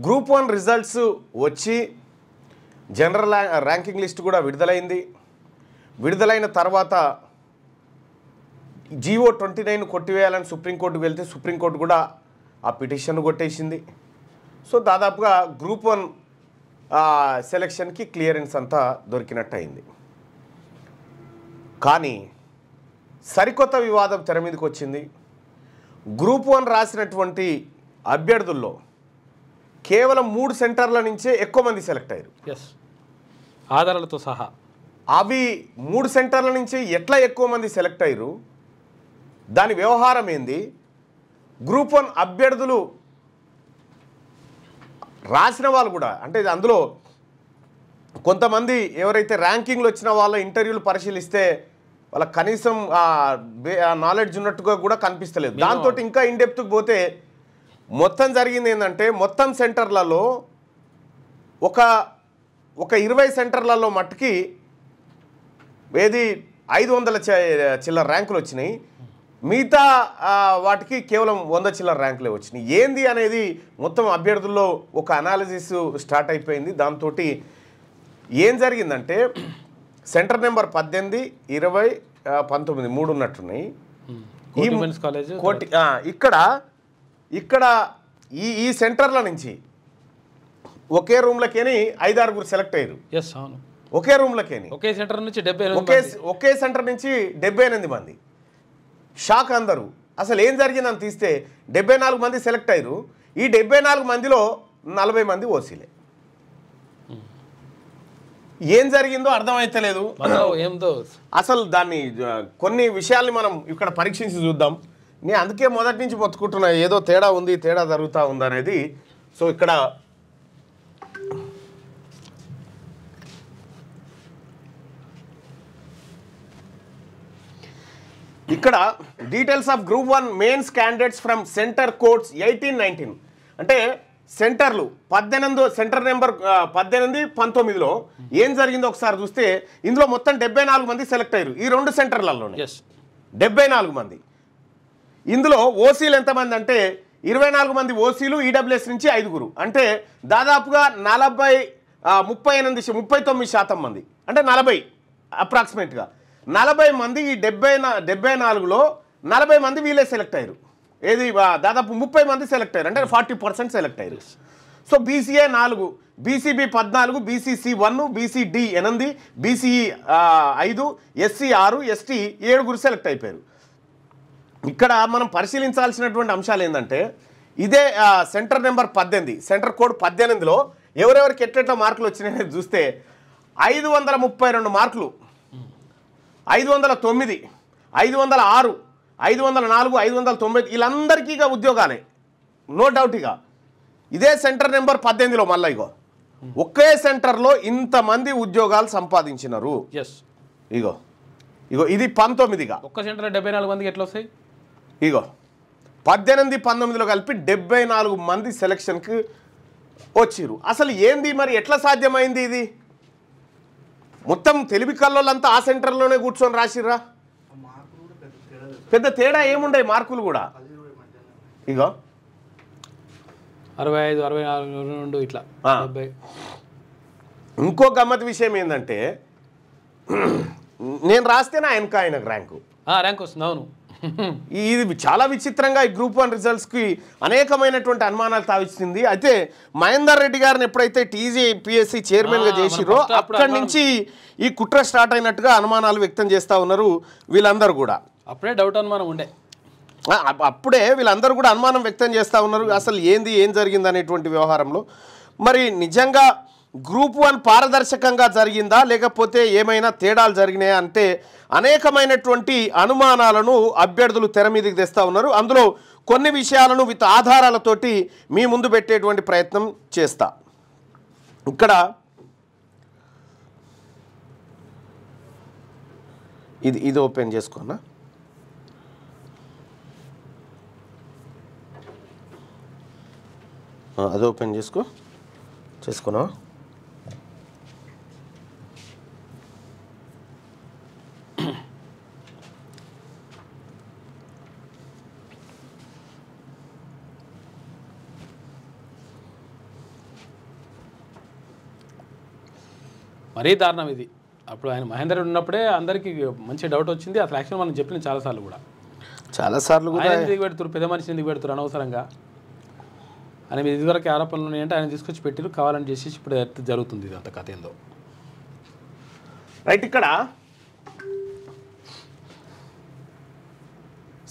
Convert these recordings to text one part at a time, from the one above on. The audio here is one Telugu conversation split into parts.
గ్రూప్ 1 రిజల్ట్స్ వచ్చి జనరల్ ర్యాంకింగ్ లిస్ట్ కూడా విడుదలైంది. విడుదలైన తర్వాత జీవో 29 కొట్టివేయాలని సుప్రీంకోర్టుకు వెళ్తే సుప్రీంకోర్టు కూడా ఆ పిటిషన్ కొట్టేసింది. సో దాదాపుగా గ్రూప్ 1 సెలక్షన్కి క్లియరెన్స్ అంతా దొరికినట్టు అయింది. కానీ సరికొత్త వివాదం తెర మీదకి వచ్చింది. గ్రూప్ 1 రాసినటువంటి అభ్యర్థుల్లో కేవలం 3 సెంటర్ల నుంచే ఎక్కువ మంది సెలెక్ట్ అయ్యారు. ఆధారాలతో సహా. అవి 3 సెంటర్ల నుంచి ఎట్లా ఎక్కువ మంది సెలెక్ట్ అయ్యారు, దాని వ్యవహారం ఏంది, గ్రూప్ 1 అభ్యర్థులు రాసిన వాళ్ళు కూడా అంటే అందులో కొంతమంది ఎవరైతే ర్యాంకింగ్లు వచ్చిన వాళ్ళ ఇంటర్వ్యూలు పరిశీలిస్తే వాళ్ళ కనీసం నాలెడ్జ్ ఉన్నట్టుగా కూడా కనిపిస్తలేదు. దాంతో ఇంకా ఇన్డెప్త్కి పోతే మొత్తం జరిగింది ఏంటంటే మొత్తం సెంటర్లలో ఒక 20 సెంటర్లలో మట్టుకి 500 చిల్లర ర్యాంకులు వచ్చినాయి. మిగతా వాటికి కేవలం 100 చిల్లర ర్యాంకులే వచ్చినాయి. ఏంది అనేది మొత్తం అభ్యర్థుల్లో ఒక అనాలిసిస్ స్టార్ట్ అయిపోయింది. దాంతో ఏం జరిగిందంటే సెంటర్ నెంబర్ 18, 20, 19 3 ఉన్నట్టున్నాయి. ఇక్కడ ఈ సెంటర్ల నుంచి ఒకే రూమ్లకేని 5-6 సెలెక్ట్ అయ్యారు. ఒకే రూమ్లకేని ఒకే సెంటర్ నుంచి 78 మంది. షాక్ అందరూ. అసలు ఏం జరిగిందని తీస్తే 74 మంది సెలెక్ట్ అయ్యారు. ఈ 74 మందిలో 40 మంది ఓసీలే. ఏం జరిగిందో అర్థమైతలేదు. అసలు దాన్ని కొన్ని విషయాల్ని మనం ఇక్కడ పరీక్షించి చూద్దాం. నేను అందుకే మొదటి నుంచి మొత్తుకుంటున్నా ఏదో తేడా ఉంది, తేడా జరుగుతూ ఉంది అనేది. సో ఇక్కడ details of group 1 mains candidates from centre codes 18-19 అంటే సెంటర్లు 18 సెంటర్ నెంబర్ 18, 19లో ఏం జరిగిందో ఒకసారి చూస్తే ఇందులో మొత్తం 74 మంది సెలెక్ట్ అయ్యారు. ఈ 2 సెంటర్లలోనే 74 మంది. ఇందులో ఓసీలు ఎంతమంది అంటే 24 మంది ఓసీలు, ఈడబ్ల్యూఎస్ నుంచి 5 అంటే దాదాపుగా 39% మంది అంటే 40 అప్రాక్సిమేట్గా 40 మంది. ఈ 74లో 40 మంది వీళ్ళే సెలెక్ట్ అయ్యారు. ఏది దాదాపు 30 మంది సెలెక్ట్ అయ్యారు అంటే 40% సెలెక్ట్ అయ్యారు. So BCA 4, BCB 14, BCC 1, BCD 8, BCE 5, SC 6, ST 7 select అయిపోయారు. ఇక్కడ మనం పరిశీలించాల్సినటువంటి అంశాలు ఏంటంటే ఇదే సెంటర్ నెంబర్ 18 సెంటర్ కోడ్ 18లో ఎవరెవరికి ఎట్లెట్లా మార్కులు వచ్చినాయని చూస్తే 532 మార్కులు, 509, 506, 504, 590 వీళ్ళందరికీ ఇక ఉద్యోగాలే నో డౌట్. ఇక ఇదే సెంటర్ నెంబర్ 18లో మళ్ళీ ఒకే సెంటర్లో ఇంతమంది ఉద్యోగాలు సంపాదించినారు. ఇగో ఇది 19గా ఒక్క సెంటర్లో 74 మందికి ఎట్లా వస్తాయి? ఇగో 18, 19లో కలిపి 74 మంది సెలక్షన్కి వచ్చిర్రు. అసలు ఏంది మరి ఎట్లా సాధ్యమైంది ఇది? మొత్తం తెలివి కల్లోళ్ళంతా ఆ సెంటర్లోనే కూర్చొని రాసిర్రా? పెద్ద తేడా ఏముండే మార్కులు కూడా. ఇగో 65, 64 ఇట్లా. ఇంకో గమ్మత్ విషయం ఏంటంటే నేను రాస్తేనే ఆయనకు ర్యాంక్ వస్తుంది. అవును, ఇది చాలా విచిత్రంగా ఈ గ్రూప్ 1 రిజల్ట్స్కి అనేకమైనటువంటి అనుమానాలు తావిస్తుంది. అయితే మహేందర్ రెడ్డి గారిని ఎప్పుడైతే టీజీపీఎస్సీ చైర్మన్గా చేసిరో అక్కడి నుంచి ఈ కుట్ర స్టార్ట్ అయినట్టుగా అనుమానాలు వ్యక్తం చేస్తూ ఉన్నారు వీళ్ళందరూ కూడా. అప్పుడే డౌట్ అనుమానం ఉండే, అప్పుడే వీళ్ళందరూ కూడా అనుమానం వ్యక్తం చేస్తూ ఉన్నారు అసలు ఏం జరిగింది అనేటువంటి వ్యవహారంలో. మరి నిజంగా గ్రూప్ 1 పారదర్శకంగా జరిగిందా లేకపోతే ఏమైనా తేడాలు జరిగినాయా అంటే అనేకమైనటువంటి అనుమానాలను అభ్యర్థులు తెర మీదకి తెస్తూ ఉన్నారు. అందులో కొన్ని విషయాలను విత్ ఆధారాలతోటి మీ ముందు పెట్టేటువంటి ప్రయత్నం చేస్తా. ఇక్కడ ఇది ఓపెన్ చేసుకున్నా. అది ఓపెన్ చేసుకున్నా. మరీ దారుణం ఇది. అప్పుడు ఆయన మహేందర్ రెడ్డి ఉన్నప్పుడే అందరికీ మంచి డౌట్ వచ్చింది. అసలు యాక్చువల్ మనం చెప్పిన చాలాసార్లు కూడా కూడా ఆయన ఎందుకు పెడుతున్నారు, పెద్ద మనిషిని ఎందుకు పెడుతున్నారు అనవసరంగా ఆయన మీద ఇదివరకు ఆరోపణలు ఉన్నాయంటే ఆయన తీసుకొచ్చి పెట్టిరు, కావాలని చేసి ఇప్పుడు జరుగుతుంది ఇది అంత కథ ఏందో. రైట్, ఇక్కడ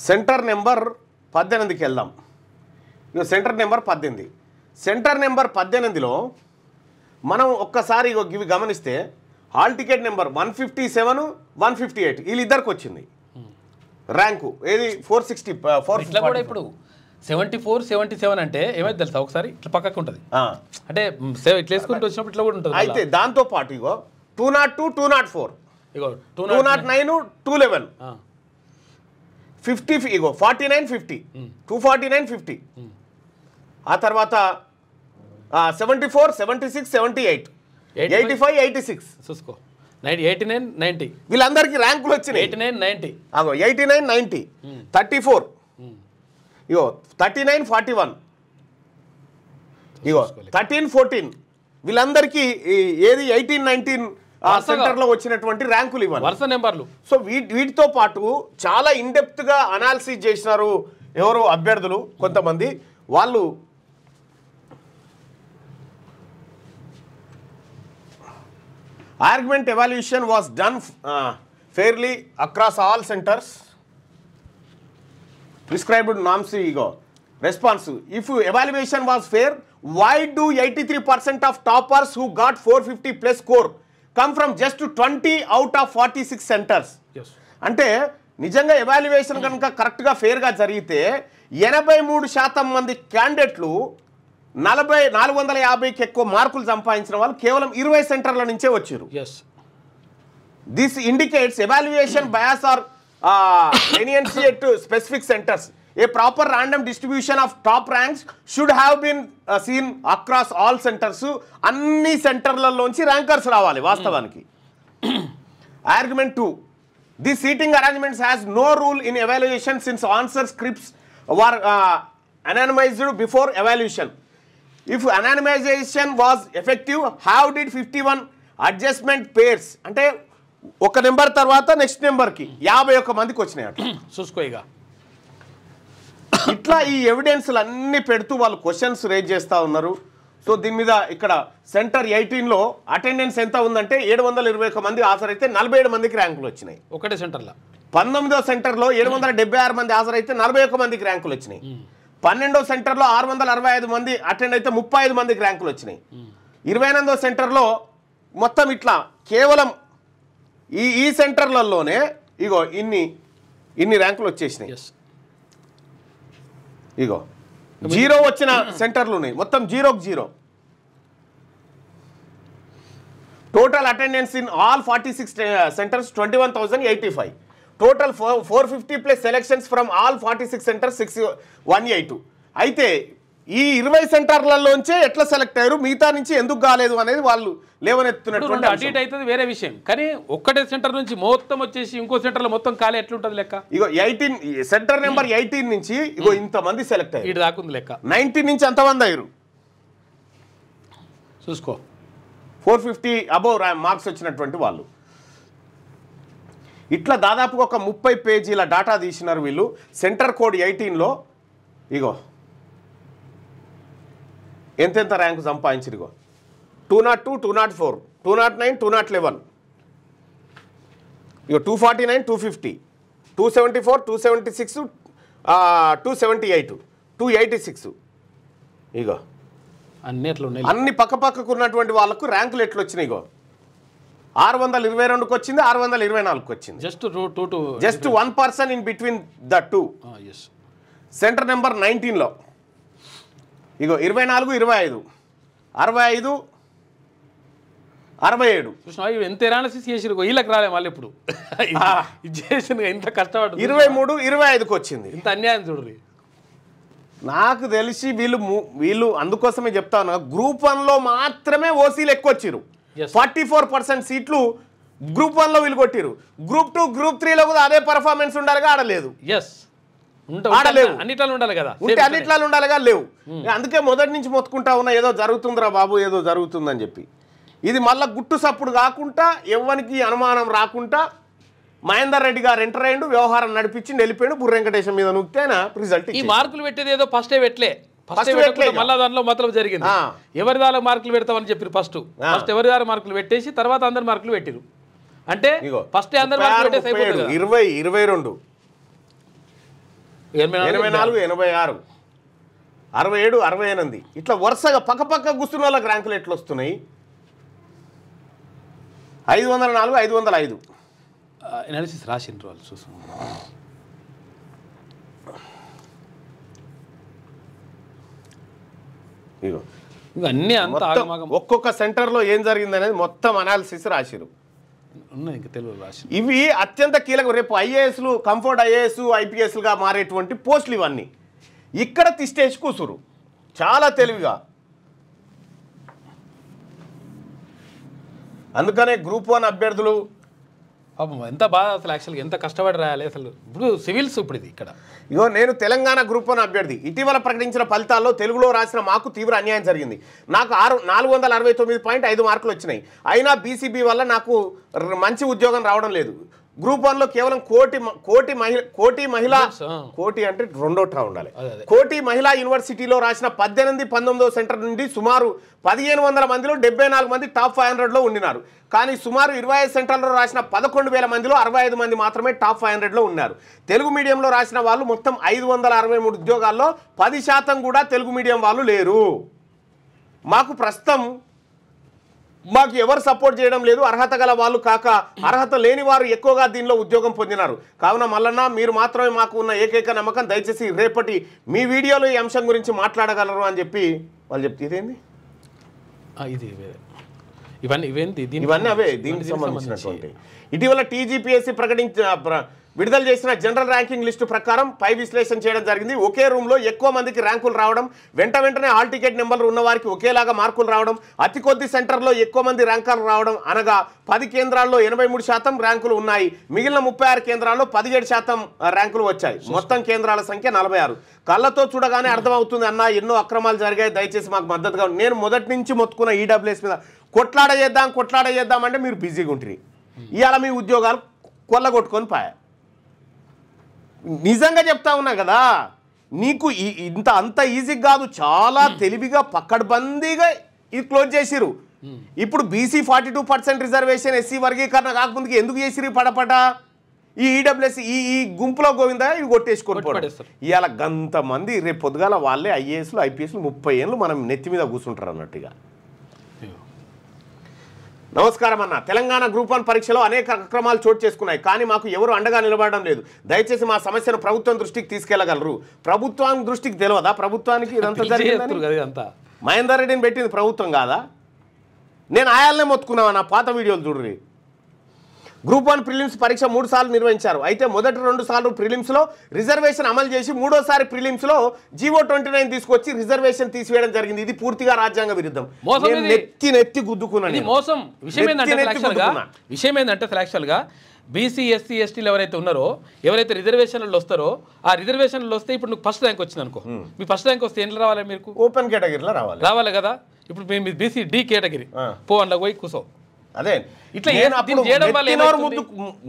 సెంటర్ నెంబర్ 18కి వెళ్దాం. ఇక సెంటర్ నెంబర్ 18. సెంటర్ నెంబర్ 18లో మనం ఒక్కసారి ఇవి గమనిస్తే హాల్ టికెట్ నెంబర్ 157, 158 వీళ్ళిద్దరికి వచ్చింది ర్యాంకు. ఏది 460 ఇట్లా కూడా ఇప్పుడు 74, 77 అంటే ఏమైతే తెలుసా, ఒకసారి ఇట్లా పక్కకు ఉంటుంది అంటే ఇట్లా వేసుకుంటూ వచ్చినప్పుడు ఇట్లా కూడా ఉంటుంది. అయితే దాంతో పాటు ఇగో 202, 204, ఇగో 209, 211, 50 ఇగో 49, 50, 249, 50. ఆ తర్వాత 74, 76, 78, 85, 86 చూసుకో 89, 90 వీళ్ళందరికీ ర్యాంకులు వచ్చినాయి. 89, 90 అగో 89, 90, 34 ఇగో 39, 41 ఇగో 13, 14 వీళ్ళందరికీ ఏది 18, 19 సెంటర్లో వచ్చినటువంటి ర్యాంకులు ఇవ్వాలి వరుస నెంబర్లు. సో వీటితో పాటు చాలా ఇన్డెప్త్గా అనాలిసిస్ చేసినారు ఎవరు అభ్యర్థులు కొంతమంది. వాళ్ళు argument evaluation was done fairly across all centers. Prescribed norms ego. Response: if evaluation was fair, why do 83% of toppers who got 450 plus score come from just 20 out of 46 centers? Yes. అంటే నిజంగా ఎవాల్యుయేషన్ కనుక కరెక్ట్గా ఫేర్గా జరిగితే 83% మంది క్యాండిడేట్లు 450కి ఎక్కువ మార్కులు సంపాదించిన వాళ్ళు కేవలం 20 సెంటర్ల నుంచే వచ్చారు. This indicates evaluation bias or leniency to specific centers. A proper random distribution of top ranks should have been seen across all centers. అన్ని సెంటర్లలోంచి ర్యాంకర్స్ రావాలి వాస్తవానికి. Argument 2. This seating arrangements has no rule in evaluation since answer scripts were anonymized before evaluation. If anonymization was effective, how did 51 adjustment pairs అంటే ఒక నెంబర్ తర్వాత నెక్స్ట్ నెంబర్కి 51 మందికి వచ్చినాయి అట్లా చూసుకో. ఇట్లా ఈ ఎవిడెన్స్లు అన్నీ పెడుతూ వాళ్ళు క్వశ్చన్స్ రేజ్ చేస్తూ ఉన్నారు. సో దీని మీద ఇక్కడ సెంటర్ 18లో అటెండెన్స్ ఎంత ఉందంటే 721 మంది హాజరైతే 47 మందికి ర్యాంకులు వచ్చినాయి ఒకటే సెంటర్లో. 19వ సెంటర్లో 776 మంది హాజరైతే 41 మందికి ర్యాంకులు వచ్చినాయి. 12వ సెంటర్లో 665 మంది అటెండ్ అయితే 35 మందికి ర్యాంకులు వచ్చినాయి. 28వ సెంటర్లో మొత్తం ఇట్లా కేవలం ఈ సెంటర్లలోనే ఇగో ఇన్ని ర్యాంకులు వచ్చేసినాయి. ఇగో 0 వచ్చిన సెంటర్లు ఉన్నాయి, మొత్తం 0కి 0. Total attendance in all 46 centres 21,085. Total 450 plus selections from all 46 centres 6,182. అయితే ఈ 20 సెంటర్లలోంచే ఎట్లా సెలెక్ట్ అయ్యారు, మిగతా నుంచి ఎందుకు కాలేదు అనేది వాళ్ళు లేవనెత్తున్నటువంటి అటు అయితే వేరే విషయం. కానీ ఒక్కటే సెంటర్ నుంచి మొత్తం వచ్చేసి ఇంకో సెంటర్లో మొత్తం ఖాళీ ఎట్లుంటుంది లెక్క? ఇగో 18 సెంటర్ నెంబర్ 18 నుంచి ఇగో ఇంతమంది సెలెక్ట్ అయ్యారు. ఇటు దాకుంది లెక్క. 19 నుంచి ఎంతమంది అయ్యారు చూసుకో. 450 అబోవ్ మార్క్స్ వచ్చినటువంటి వాళ్ళు. ఇట్లా దాదాపుగా ఒక 30 పేజీల డాటా తీసినారు వీళ్ళు. సెంటర్ కోడ్ 18లో ఇగో ఎంతెంత ర్యాంకు సంపాదించారు. ఇగో 202, 204, 209, 211, ఇగో 249, 250, 274, 276, 278, 286. ఇగో అన్ని ఎట్లా ఉన్నాయి, అన్ని పక్కకు ఉన్నటువంటి వాళ్ళకు ర్యాంకులు ఎట్లా వచ్చినాయి. ఇగో 622కి వచ్చింది, 624కి వచ్చింది. Just 1 person in between the two. Centre number 19లో ఇగో 24, 25, 65, 67. ఎంత ఎనాలిసిస్ చేసిరు వీళ్ళకి రాలే మళ్ళీ ఇప్పుడు చేసిన ఇంత కష్టపడు. 23, 25కి వచ్చింది. ఇంత అన్యాయం చూడరు. నాకు తెలిసి వీళ్ళు అందుకోసమే చెప్తాను, గ్రూప్ 1లో మాత్రమే ఓసీలు ఎక్కువ వచ్చిరు. 44% సీట్లు గ్రూప్ 1లో వీళ్ళు కొట్టిరు. గ్రూప్ 2, గ్రూప్ 3లో కూడా అదే పర్ఫార్మెన్స్ ఉండాలిగా, ఆడలేదు. ఆడలేవు, అన్నిట్లో ఉండాలి కదా, ఉంటే అన్నిట్లో ఉండాలిగా, లేవు. అందుకే మొదటి నుంచి మొత్తుకుంటా ఉన్నా ఏదో జరుగుతుందిరా బాబు, ఏదో జరుగుతుందని చెప్పి. ఇది మళ్ళీ గుట్టు సప్పుడు కాకుండా ఎవ్వనికి అనుమానం రాకుండా మహేందర్ రెడ్డి గారు ఎంటర్ అయ్యిండు, వ్యవహారం నడిపించి వెళ్ళిపోయాడు, బుర్ర వెంకటేశం మీద నూక్తే ఆయన రిజల్ట్. ఈ మార్కులు పెట్టేది ఏదో ఫస్టే పెట్టలే, మళ్ళీ దాంట్లో మతలబు జరిగింది. ఎవరి దాని మార్కులు పెడతామని చెప్పారు ఫస్ట్ ఎవరి దాని మార్కులు పెట్టేసి తర్వాత అందరి మార్కులు పెట్టిరు. అంటే ఫస్ట్ అందరి మార్కులు పెట్టేసి 20, 22, 84, 86, 67, 68 ఇట్లా వరుసగా పక్క కూర్చున్న వాళ్ళకి ర్యాంకులు ఎట్లా వస్తున్నాయి? 504, 505 అనాలిసిస్ రాసిండ్రు వాళ్ళు చూసాం. అన్నీ అంత ఒక్కొక్క సెంటర్లో ఏం జరిగింది అనేది మొత్తం అనాలిసిస్ రాసిరు. ఇంకా తెలుగు రాసి ఇవి అత్యంత కీలకం. రేపు ఐఏఎస్లు, కంఫర్ట్ ఐఏఎస్, ఐపీఎస్లుగా మారేటువంటి పోస్టులు ఇవన్నీ ఇక్కడ తిష్టేసి కూసురు చాలా తెలివిగా. అందుకనే గ్రూప్ 1 అభ్యర్థులు ఎంత బాధ అసలు, యాక్చువల్గా ఎంత కష్టపడి రాయాలి అసలు. ఇప్పుడు సివిల్స్ ఇప్పుడు ఇది ఇక్కడ ఇగో నేను తెలంగాణ గ్రూప్ 1 అభ్యర్థి. ఇటీవల ప్రకటించిన ఫలితాల్లో తెలుగులో రాసిన మాకు తీవ్ర అన్యాయం జరిగింది. నాకు 469.5 మార్కులు వచ్చినాయి. అయినా బీసీబీ వల్ల నాకు మంచి ఉద్యోగం రావడం లేదు. గ్రూప్ 1లో కేవలం కోటి అంటే రెండో ట్రా ఉండాలి. కోటి మహిళా యూనివర్సిటీలో రాసిన 18, 19వ సెంటర్ నుండి సుమారు 1500 మందిలో 74 మంది టాప్ 500లో ఉండినారు. కానీ సుమారు 25 సెంటర్లో రాసిన 11,000 మందిలో 65 మంది మాత్రమే టాప్ 500లో ఉన్నారు. తెలుగు మీడియంలో రాసిన వాళ్ళు మొత్తం 563 ఉద్యోగాల్లో 10% కూడా తెలుగు మీడియం వాళ్ళు లేరు. మాకు ఎవరు సపోర్ట్ చేయడం లేదు. అర్హత గల వాళ్ళు కాక అర్హత లేని వారు ఎక్కువగా దీనిలో ఉద్యోగం పొందినారు. కావున మల్లన్న మీరు మాత్రమే మాకు ఉన్న ఏకైక నమ్మకం. దయచేసి రేపటి మీ వీడియోలో ఈ అంశం గురించి మాట్లాడగలరు అని చెప్పి వాళ్ళు చెప్తే ఇదేంది ఇవన్నీ అవే దీనికి సంబంధించినటువంటి. ఇటీవల టీజీపీఎస్సీ విడుదల చేసిన జనరల్ ర్యాంకింగ్ లిస్టు ప్రకారం పై విశ్లేషణ చేయడం జరిగింది. ఒకే రూమ్లో ఎక్కువ మందికి ర్యాంకులు రావడం, వెంటనే హాల్ టికెట్ నెంబర్లు ఉన్న వారికి ఒకేలాగా మార్కులు రావడం, అతి కొద్ది సెంటర్లో ఎక్కువ మంది ర్యాంకులు రావడం, అనగా 10 కేంద్రాల్లో 83% ర్యాంకులు ఉన్నాయి. మిగిలిన 36 కేంద్రాల్లో 17% ర్యాంకులు వచ్చాయి. మొత్తం కేంద్రాల సంఖ్య 46. కళ్ళతో చూడగానే అర్థమవుతుంది అన్న, ఎన్నో అక్రమాలు జరిగాయి, దయచేసి మాకు మద్దతుగా. నేను మొదటి నుంచి మొత్తుకున్న ఈడబ్ల్యూఎస్ మీద కొట్లాడ చేద్దాం అంటే మీరు బిజీగా ఉంటుంది. ఇవాళ మీ ఉద్యోగాలు కొల్లగొట్టుకొని పాయా. నిజంగా చెప్తా ఉన్నా కదా, నీకు అంత ఈజీ కాదు. చాలా తెలివిగా పక్కడ్బందీగా ఇది క్లోజ్ చేసిరు. ఇప్పుడు బీసీ 42% రిజర్వేషన్, ఎస్సీ వర్గీకరణ కాకముందుకు ఎందుకు చేసిరు పడపట? ఈ ఈడబ్ల్యూఎస్ ఈ గుంపులో గోవిందా ఇవి కొట్టేసుకొని ఇవాళ గంత మంది రేపు పొద్దుగాల వాళ్ళే ఐఏఎస్లు, ఐపీఎస్లు 30 ఏళ్ళు మనం నెత్తి మీద కూర్చుంటారు అన్నట్టుగా. నమస్కారం అన్న. తెలంగాణ గ్రూప్ 1 పరీక్షలో అనేక అక్రమాలు చోటు చేసుకున్నాయి. కానీ మాకు ఎవరు అండగా నిలబడడం లేదు. దయచేసి మా సమస్యను ప్రభుత్వం దృష్టికి తీసుకెళ్లగలరు. ప్రభుత్వం దృష్టికి తెలియదా? ప్రభుత్వానికి ఇదంతా జరిగింది. మహేందర్ రెడ్డిని పెట్టింది ప్రభుత్వం కాదా? నేను ఆయాలనే మొత్తుకున్నావా? నా పాత వీడియోలు చూడండి. గ్రూప్ 1 ప్రిలిమ్స్ పరీక్ష 3 సార్లు నిర్వహించారు. అయితే మొదటి 2 సార్లు ప్రిలిమ్స్లో రిజర్వేషన్ అమలు చేసి మూడోసారి ప్రిలిమ్స్లో జీవో 29 తీసుకొచ్చి రిజర్వేషన్ తీసివేయడం జరిగింది. ఇది పూర్తిగా రాజ్యాంగ విరుద్ధం. నెత్తి గుద్దుకున్నాను. మోసం. విషయం ఏంటంటే యాక్చువల్గా బీసీ, ఎస్సీ, ఎస్టీలు ఎవరైతే ఉన్నారో, ఎవరైతే రిజర్వేషన్లు వస్తారో, ఆ రిజర్వేషన్లు వస్తే ఇప్పుడు నువ్వు ఫస్ట్ ర్యాంక్ వచ్చింది అనుకో, మీ ఫస్ట్ ర్యాంక్ వస్తే ఏం రావాలి? మీకు ఓపెన్ కేటగిరీలో రావాలి కదా. ఇప్పుడు మేము బీసీ డి కేటగిరీ అందులో పోయి కూసో. అదే ఇట్లా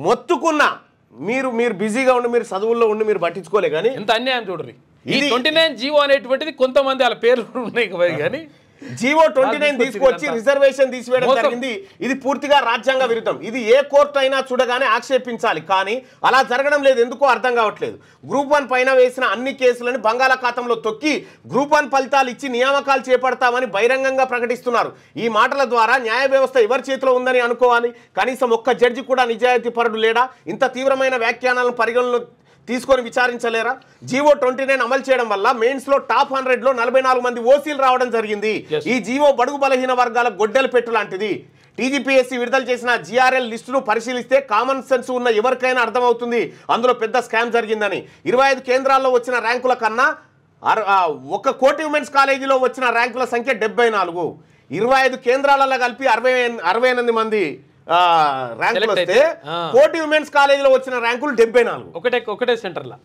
మొత్తుకున్నా మీరు బిజీగా ఉండి, మీరు చదువుల్లో ఉండి మీరు పట్టించుకోలే. కానీ ఎంత అన్యాయం చూడరు. ఈ 29 జీవో అనేటువంటిది కొంతమంది వాళ్ళ పేర్లు ఉన్నాయి కానీ జీవో 29 తీసుకొచ్చి రిజర్వేషన్ తీసివేయడం జరిగింది. ఇది పూర్తిగా రాజ్యాంగ విరుద్ధం. ఇది ఏ కోర్టు అయినా చూడగానే ఆక్షేపించాలి. కానీ అలా జరగడం లేదు. ఎందుకో అర్థం కావట్లేదు. గ్రూప్ 1 పైన వేసిన అన్ని కేసులను బంగాళాఖాతంలో తొక్కి గ్రూప్ 1 ఫలితాలు ఇచ్చి నియామకాలు చేపడతామని బహిరంగంగా ప్రకటిస్తున్నారు. ఈ మాటల ద్వారా న్యాయ వ్యవస్థ ఎవరి చేతిలో ఉందని అనుకోవాలి. కనీసం ఒక్క జడ్జి కూడా నిజాయితీ పరుడు లేడా? ఇంత తీవ్రమైన వ్యాఖ్యానాలను పరిగణలో తీసుకొని విచారించలేరా? జీవో 29 అమలు చేయడం వల్ల మెయిన్స్ లో టాప్ 100లో 44 మంది ఓసీలు రావడం జరిగింది. ఈ జీవో బడుగు బలహీన వర్గాల గొడ్డల పెట్టు లాంటిది. టీజీపీఎస్సీ విడుదల చేసిన జీఆర్ఎల్ లిస్టును పరిశీలిస్తే కామన్ సెన్స్ ఉన్న ఎవరికైనా అర్థమవుతుంది అందులో పెద్ద స్కామ్ జరిగిందని. 25 కేంద్రాల్లో వచ్చిన ర్యాంకుల కన్నా ఒక కోటి ఉమెన్స్ కాలేజీలో వచ్చిన ర్యాంకుల సంఖ్య 74. 25 కేంద్రాలలో కలిపి 68 మంది ర్యాంకులు వస్తే కోటి ఉమెన్స్ కాలేజీలో వచ్చిన ర్యాంకులు 74. ఒకటే సెంటర్లో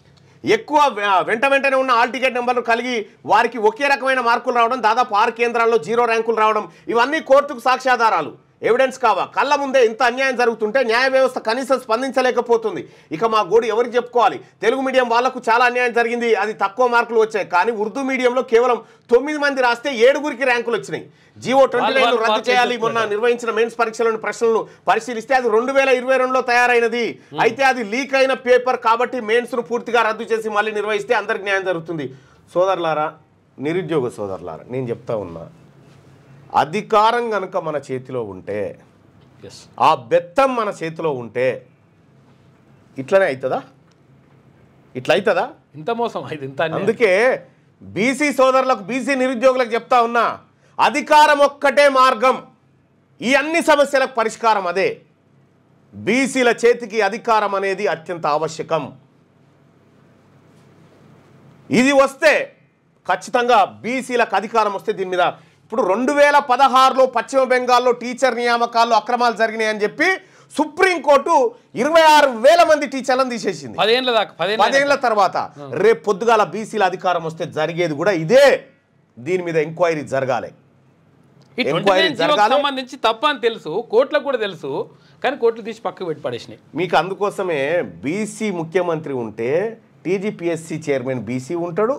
ఎక్కువ వెంటనే ఉన్న ఆల్ టికెట్ నెంబర్లు కలిగి వారికి ఒకే రకమైన మార్కులు రావడం, దాదాపు 6 కేంద్రాల్లో 0 ర్యాంకులు రావడం, ఇవన్నీ కోర్టుకు సాక్ష్యాధారాలు, ఎవిడెన్స్ కావా. కళ్ళ ముందే ఇంత అన్యాయం జరుగుతుంటే న్యాయ వ్యవస్థ కనీసం స్పందించలేకపోతుంది. ఇక మా గోడు ఎవరికి చెప్పుకోవాలి? తెలుగు మీడియం వాళ్లకు చాలా అన్యాయం జరిగింది, అది తక్కువ మార్కులు వచ్చాయి. కానీ ఉర్దూ మీడియంలో కేవలం 9 మంది రాస్తే 7గురికి ర్యాంకులు వచ్చినాయి. జీవో 29 రద్దు చేయాలి. మొన్న నిర్వహించిన మెయిన్స్ పరీక్షలోని ప్రశ్నలను పరిశీలిస్తే అది 2022లో తయారైనది. అయితే అది లీక్ అయిన పేపర్ కాబట్టి మెయిన్స్ను పూర్తిగా రద్దు చేసి మళ్ళీ నిర్వహిస్తే అందరికి న్యాయం జరుగుతుంది. సోదరులారా, నిరుద్యోగ సోదరులారా, నేను చెప్తా ఉన్నా, అధికారం కనుక మన చేతిలో ఉంటే, ఆ బెత్తం మన చేతిలో ఉంటే ఇట్లనే అవుతుందా? ఇట్లా అవుతుందా? ఇంత మోసం ఇది, ఇంత. అందుకే బీసీ సోదరులకు, బీసీ నిరుద్యోగులకు చెప్తా ఉన్నా, అధికారం ఒక్కటే మార్గం, ఈ అన్ని సమస్యలకు పరిష్కారం అదే. బీసీల చేతికి అధికారం అనేది అత్యంత ఆవశ్యకం. ఇది వస్తే ఖచ్చితంగా బీసీలకు అధికారం వస్తే దీని మీద ఇప్పుడు 2016లో పశ్చిమ బెంగాల్లో టీచర్ నియామకాల్లో అక్రమాలు జరిగినాయని చెప్పి సుప్రీంకోర్టు 26,000 మంది టీచర్లను తీసేసింది 10 ఏళ్ల తర్వాత. రేపు పొద్దుగాల బీసీల అధికారం వస్తే జరిగేది కూడా ఇదే. దీని మీద ఎంక్వైరీ జరగాలి. సంబంధించి తప్ప అని తెలుసు, కోర్టులకు కూడా తెలుసు, కానీ కోర్టులు తీసి పక్కకు పెట్టి పడేసినాయి. మీకు అందుకోసమే బీసీ ముఖ్యమంత్రి ఉంటే టీజీపీఎస్సీ చైర్మన్ బీసీ ఉంటాడు,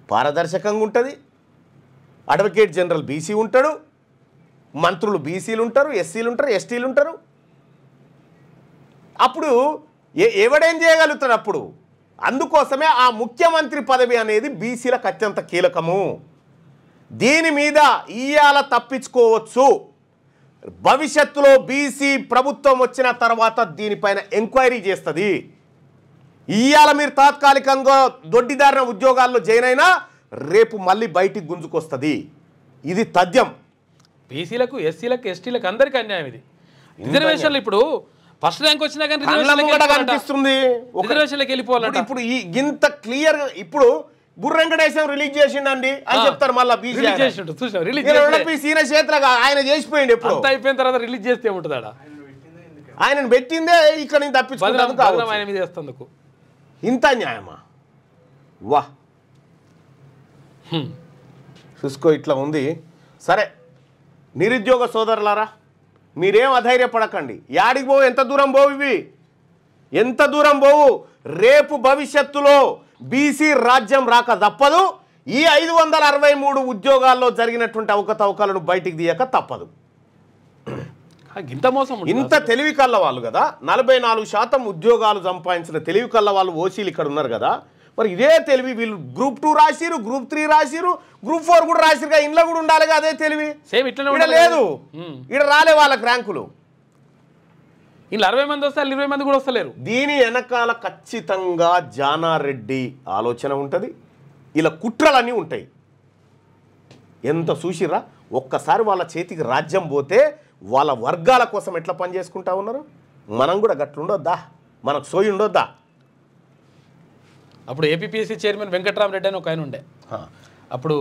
పారదర్శకంగా ఉంటుంది. అడ్వకేట్ జనరల్ బీసీ ఉంటాడు, మంత్రులు బీసీలు ఉంటారు, ఎస్సీలు ఉంటారు, ఎస్టీలు ఉంటారు. అప్పుడు ఎవడేం చేయగలుగుతాడు? అప్పుడు అందుకోసమే ఆ ముఖ్యమంత్రి పదవి అనేది బీసీలకు అత్యంత కీలకము. దీని మీద ఇయ్యాల తప్పించుకోవచ్చు. భవిష్యత్తులో బీసీ ప్రభుత్వం వచ్చిన తర్వాత దీనిపైన ఎంక్వైరీ చేస్తుంది. ఇయ్యాల మీరు తాత్కాలికంగా దొడ్డిదారిన ఉద్యోగాల్లో జాయిన్ అయినా రేపు మళ్ళీ బయటికి గుంజుకొస్తుంది. ఇది తథ్యం. బీసీలకు, ఎస్సీలకు, ఎస్టీలకు అందరికీ అన్యాయం ఇది. రిజర్వేషన్లు ఇప్పుడు ఫస్ట్ ర్యాంక్ వచ్చినా కానీ కనిపిస్తుంది, రిజర్వేషన్లకు వెళ్ళిపోవాలంటే. ఇప్పుడు ఇంత క్లియర్ ఇప్పుడు బుర్ర వెంకటేశం రిలీజ్ చేసిండండి అని చెప్తారు. మళ్ళీ చేతులుగా ఆయన చేసిపోయింది. ఎప్పుడు అయిపోయిన తర్వాత రిలీజ్ చేస్తే ఉంటుంది ఆడ. ఆయన పెట్టిందే ఇక్కడ నుంచి తప్పించుకోవడానికి, ఆయన మీద చేస్తందుకు. ఇంత న్యాయమా? వా చూసుకో, ఇట్లా ఉంది. సరే నిరుద్యోగ సోదరులారా, మీరేం అధైర్యపడకండి. యాడికి పోవు, ఎంత దూరం పోవు, ఇవి ఎంత దూరం పోవు. రేపు భవిష్యత్తులో బీసీ రాజ్యం రాక తప్పదు. ఈ 563 ఉద్యోగాల్లో జరిగినటువంటి అవకతవకలను బయటికి తీయక తప్పదు. ఇంత మోసం, ఇంత తెలివి కల్ల వాళ్ళు కదా, 44% ఉద్యోగాలు సంపాదించిన తెలివి కల్ల వాళ్ళు ఓసీలు ఇక్కడ ఉన్నారు కదా. మరి ఇదే తెలివి వీళ్ళు గ్రూప్ 2 రాసిరు, గ్రూప్ 3 రాసిరు, గ్రూప్ 4 కూడా రాసిరుగా. ఇంట్లో కూడా ఉండాలిగా అదే తెలివి. ఇక్కడ లేదు, ఇక్కడ రాలే వాళ్ళకి ర్యాంకులు. ఇలా 60 మంది వస్తారు, 20 మంది కూడా వస్తలేరు. దీని వెనకాల ఖచ్చితంగా జానారెడ్డి ఆలోచన ఉంటుంది, ఇలా కుట్రలన్నీ ఉంటాయి. ఎంత చూసిరా, ఒక్కసారి వాళ్ళ చేతికి రాజ్యం పోతే వాళ్ళ వర్గాల కోసం ఎట్లా పని చేసుకుంటా ఉన్నారు. మనం కూడా గట్లుండొద్దా? మనకు సోయి ఉండొద్దా? అప్పుడు ఏపీపీఎస్సీ చైర్మన్ వెంకట్రామరెడ్డి అని ఒక ఆయన ఉండే. అప్పుడు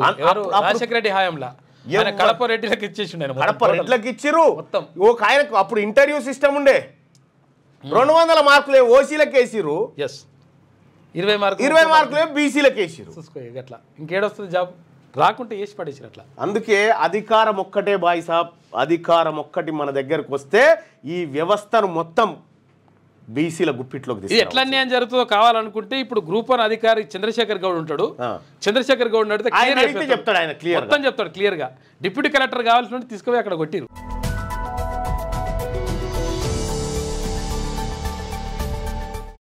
రాజశేఖర రెడ్డి హయాంలో కడప రెడ్డిలకు ఇచ్చేసి, కడప రెడ్డిలకు ఇచ్చిరు మొత్తం. ఒక ఆయనకు అప్పుడు ఇంటర్వ్యూ సిస్టమ్ ఉండే, 200 మార్కులే ఓసీలకు వేసిరు, 20 మార్కులే బీసీలకు వేసిరు. చూసుకో అట్లా ఇంకేడొస్తుంది జాబ్, రాకుంటే వేసి పడేసారు అట్లా. అందుకే అధికారం ఒక్కటే బాయ్ సాబ్, అధికారం ఒక్కటి మన దగ్గరకు వస్తే ఈ వ్యవస్థను మొత్తం బీసీల గుప్పిట్లోకి తీసుకు. ఎట్లా అన్యాయం జరుగుతుందో కావాలనుకుంటే ఇప్పుడు గ్రూప్ 1 అధికారి చంద్రశేఖర్ గౌడ్ ఉంటాడు. చంద్రశేఖర్ గౌడ్ అడిగితే చెప్తాడు, ఆయన క్లియర్ చెప్తాడు క్లియర్ గా. డిప్యూటీ కలెక్టర్ కావాల్సిన తీసుకుపోయి అక్కడ కొట్టిరు.